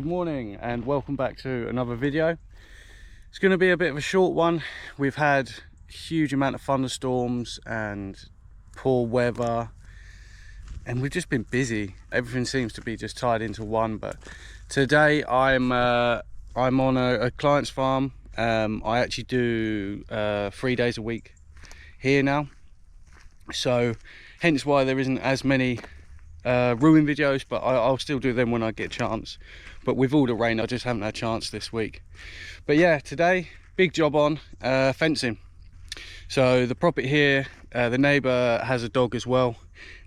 good morning and welcome back to another video. It's going to be a bit of a short one. We've had a huge amount of thunderstorms and poor weather and we've just been busy. Everything seems to be just tied into one, but today I'm on a client's farm. I actually do 3 days a week here now, so hence why there isn't as many ruin videos, but I'll still do them when I get a chance. But with all the rain, I just haven't had a chance this week. But yeah, today big job on fencing. So the property here, the neighbour has a dog as well,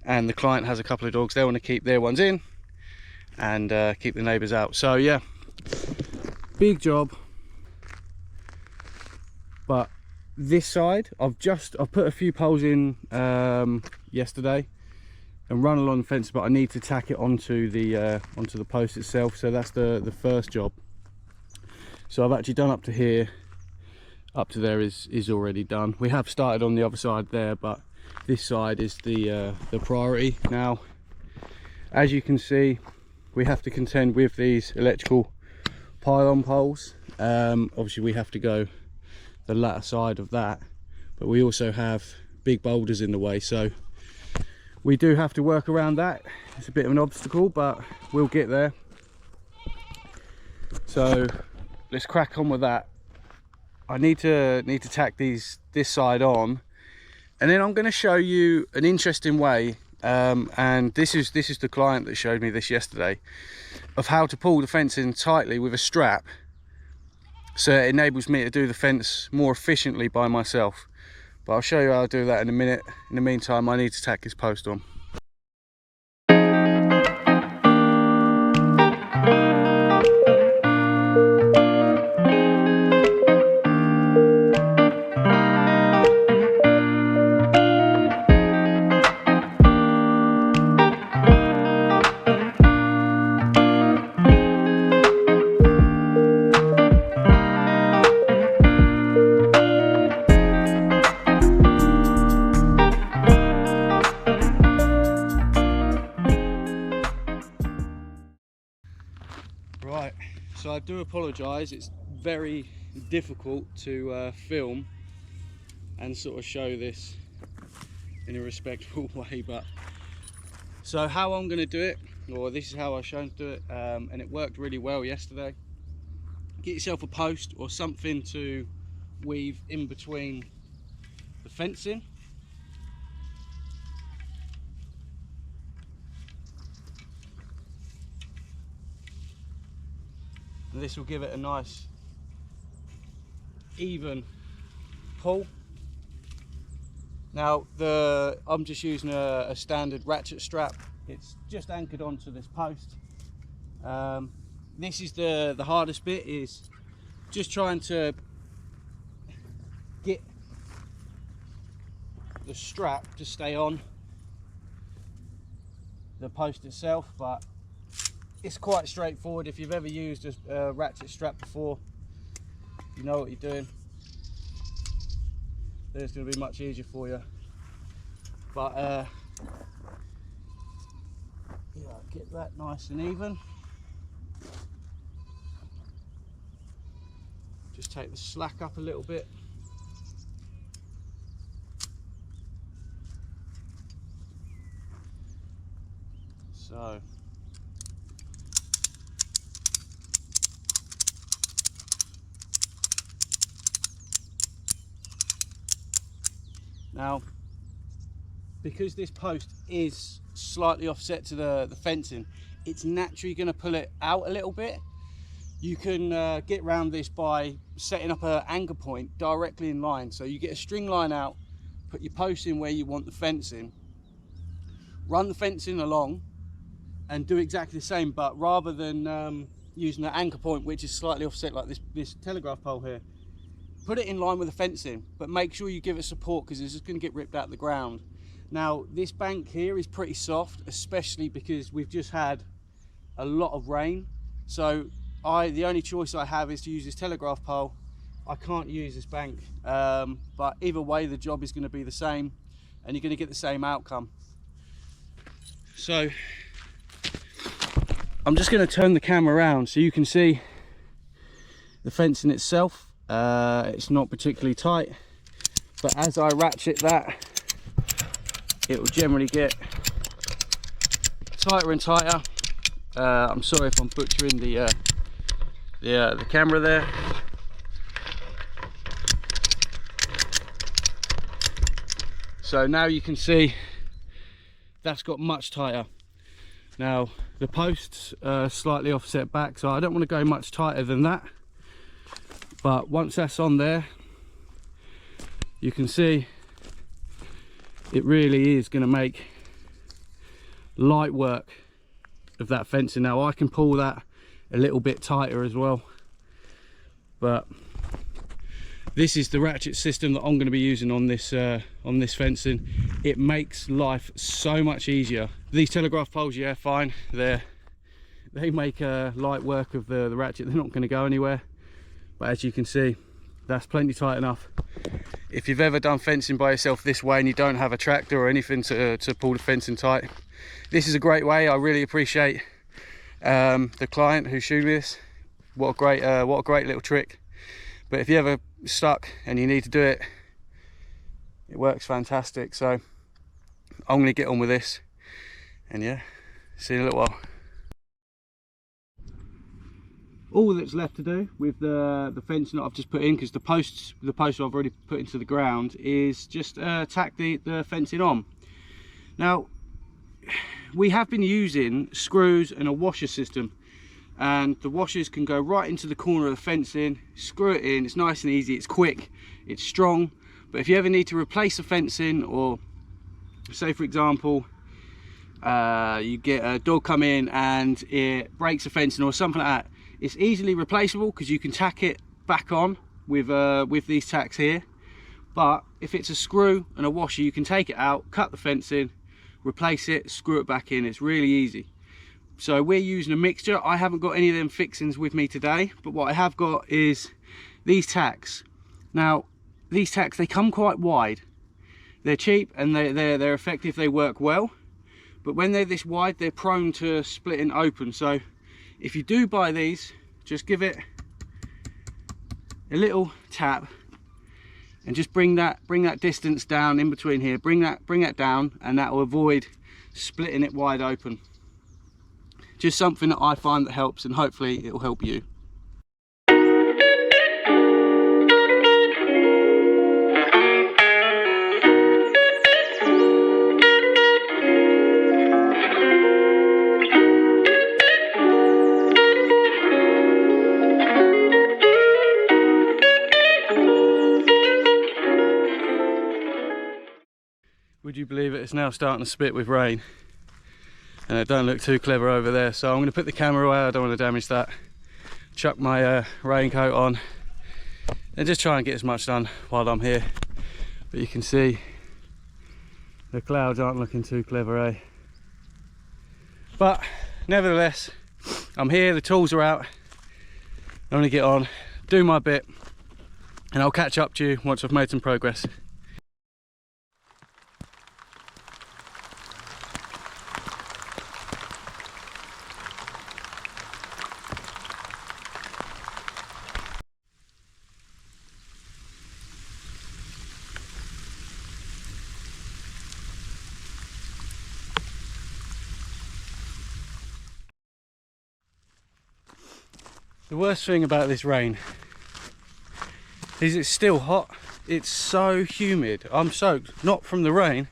and the client has a couple of dogs. They want to keep their ones in and keep the neighbours out. So yeah, big job. But this side, I've put a few poles in yesterday and run along the fence, but I need to tack it onto the post itself. So that's the first job. So I've actually done up to here. Up to there is already done. We have started on the other side there, but this side is the priority. Now, as you can see, we have to contend with these electrical pylon poles. Obviously we have to go the latter side of that, but we also have big boulders in the way, so we do have to work around that. It's a bit of an obstacle, but we'll get there. So let's crack on with that. I need to tack this side on, and then I'm going to show you an interesting way, and this is the client that showed me this yesterday, of how to pull the fence in tightly with a strap, so it enables me to do the fence more efficiently by myself. But I'll show you how to do that in a minute. In the meantime, I need to tack this post on. Right, so I do apologise, it's very difficult to film and sort of show this in a respectful way, but so how I'm going to do it, or this is how I shown to do it, and it worked really well yesterday. Get yourself a post or something to weave in between the fencing. And this will give it a nice even pull. Now I'm just using a standard ratchet strap. It's just anchored onto this post. This is the hardest bit, is just trying to get the strap to stay on the post itself, but it's quite straightforward. If you've ever used a ratchet strap before, you know what you're doing. Then it's going to be much easier for you. But yeah, get that nice and even. Just take the slack up a little bit. So now, because this post is slightly offset to the fencing, it's naturally going to pull it out a little bit. You can get around this by setting up an anchor point directly in line. So you get a string line out, put your post in where you want the fencing, run the fencing along and do exactly the same, but rather than using the anchor point, which is slightly offset like this telegraph pole here, put it in line with the fencing, but make sure you give it support, because it's just going to get ripped out of the ground. Now, this bank here is pretty soft, especially because we've just had a lot of rain. So the only choice I have is to use this telegraph pole. I can't use this bank, but either way the job is going to be the same and you're going to get the same outcome. So I'm just going to turn the camera around so you can see the fencing itself. It's not particularly tight, but as I ratchet that, it will generally get tighter and tighter. I'm sorry if I'm butchering the camera there. So now you can see that's got much tighter. Now the posts are slightly offset back, so I don't want to go much tighter than that. But once that's on there, you can see it really is going to make light work of that fencing. Now I can pull that a little bit tighter as well, but this is the ratchet system that I'm going to be using on this fencing. It makes life so much easier. These telegraph poles, yeah, fine, they make light work of the ratchet. They're not going to go anywhere, but as you can see, that's plenty tight enough. If you've ever done fencing by yourself this way and you don't have a tractor or anything to pull the fencing tight, this is a great way. I really appreciate the client who showed me this. What a great little trick. But if you're ever stuck and you need to do it, it works fantastic. So I'm going to get on with this, and yeah, see you in a little while. All that's left to do with the fencing that I've just put in, because the posts I've already put into the ground, is just tack the fencing on. Now we have been using screws and a washer system, and the washers can go right into the corner of the fencing, screw it in. It's nice and easy, it's quick, it's strong. But if you ever need to replace a fencing, or say for example you get a dog come in and it breaks a fencing or something like that, it's easily replaceable because you can tack it back on with these tacks here. But if it's a screw and a washer, you can take it out, cut the fencing, replace it, screw it back in. It's really easy. So we're using a mixture. I haven't got any of them fixings with me today, but what I have got is these tacks. Now these tacks, they come quite wide. They're cheap and they're effective, they work well, but when they're this wide, they're prone to splitting open. So if you do buy these, just give it a little tap and just bring that distance down in between here, bring that down, and that will avoid splitting it wide open. Just something that I find that helps, and hopefully it will help you. Would you believe it? It's now starting to spit with rain, and it don't look too clever over there. So I'm going to put the camera away. I don't want to damage that. Chuck my raincoat on and just try and get as much done while I'm here. But you can see the clouds aren't looking too clever, eh? But nevertheless, I'm here, the tools are out. I'm going to get on, do my bit, and I'll catch up to you once I've made some progress. The worst thing about this rain is it's still hot. It's so humid. I'm soaked, not from the rain,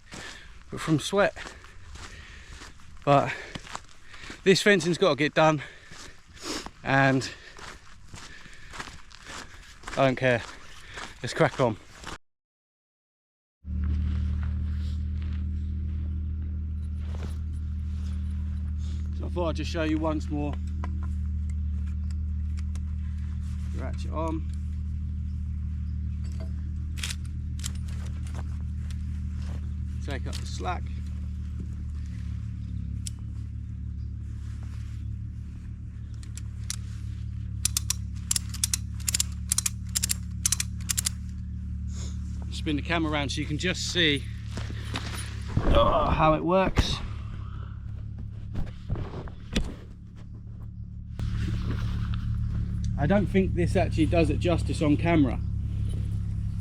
but from sweat. But this fencing's got to get done, and I don't care. Let's crack on. So I thought I'd just show you once more. Ratchet on. Take up the slack. Spin the camera around so you can just see how it works. I don't think this actually does it justice on camera,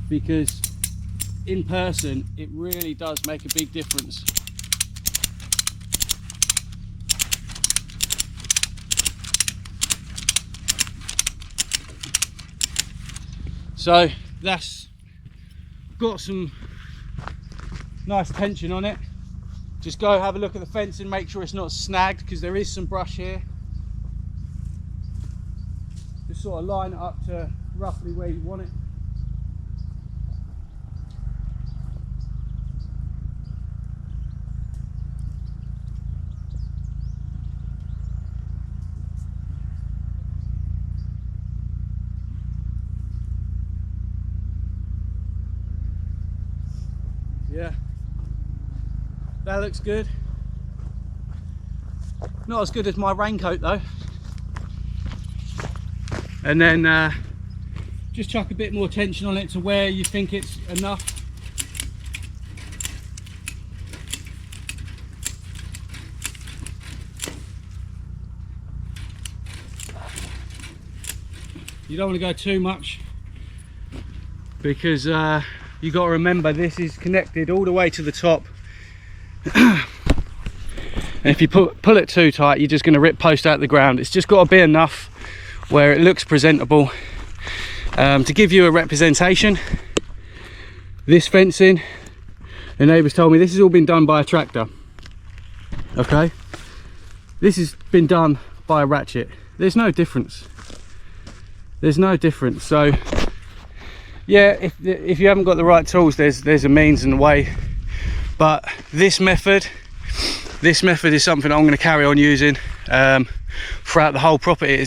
because in person it really does make a big difference. So that's got some nice tension on it. Just go have a look at the fence and make sure it's not snagged, because there is some brush here. Just sort of line it up to roughly where you want it. Yeah, that looks good. Not as good as my raincoat though. And then just chuck a bit more tension on it to where you think it's enough. You don't want to go too much, because you got to remember this is connected all the way to the top. And if you pull it too tight, you're just going to rip post out the ground. It's just got to be enough where it looks presentable. To give you a representation, this fencing, the neighbours told me this has all been done by a tractor. Okay, this has been done by a Rachet. There's no difference. There's no difference. So yeah, if you haven't got the right tools, there's a means and a way. But this method is something I'm going to carry on using throughout the whole property.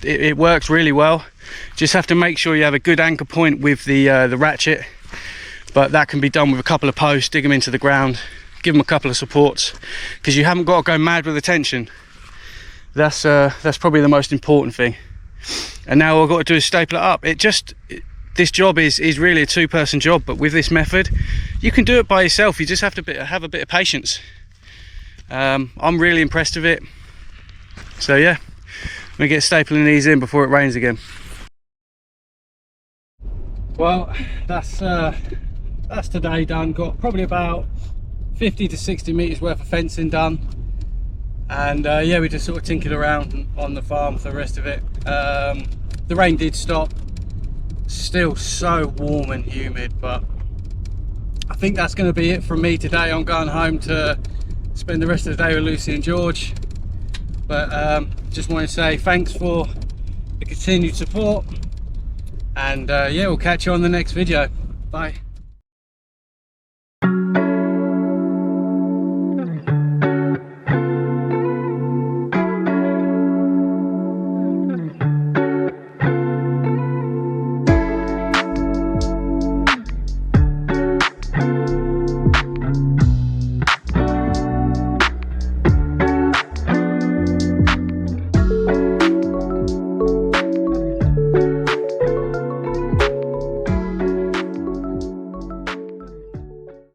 It works really well. Just have to make sure you have a good anchor point with the Rachet, but that can be done with a couple of posts. Dig them into the ground, give them a couple of supports, because you haven't got to go mad with the tension. That's probably the most important thing. And now all I've got to do is staple it up. This job is really a two-person job, but with this method you can do it by yourself. You just have to have a bit of patience. I'm really impressed with it. So yeah, I'm gonna get stapling these in before it rains again. Well, that's today done. Got probably about 50 to 60 meters worth of fencing done, and yeah, we just sort of tinkered around on the farm for the rest of it. The rain did stop. Still so warm and humid, but I think that's going to be it from me today. I'm going home to spend the rest of the day with Lucy and George, but just want to say thanks for the continued support, and yeah, we'll catch you on the next video. Bye.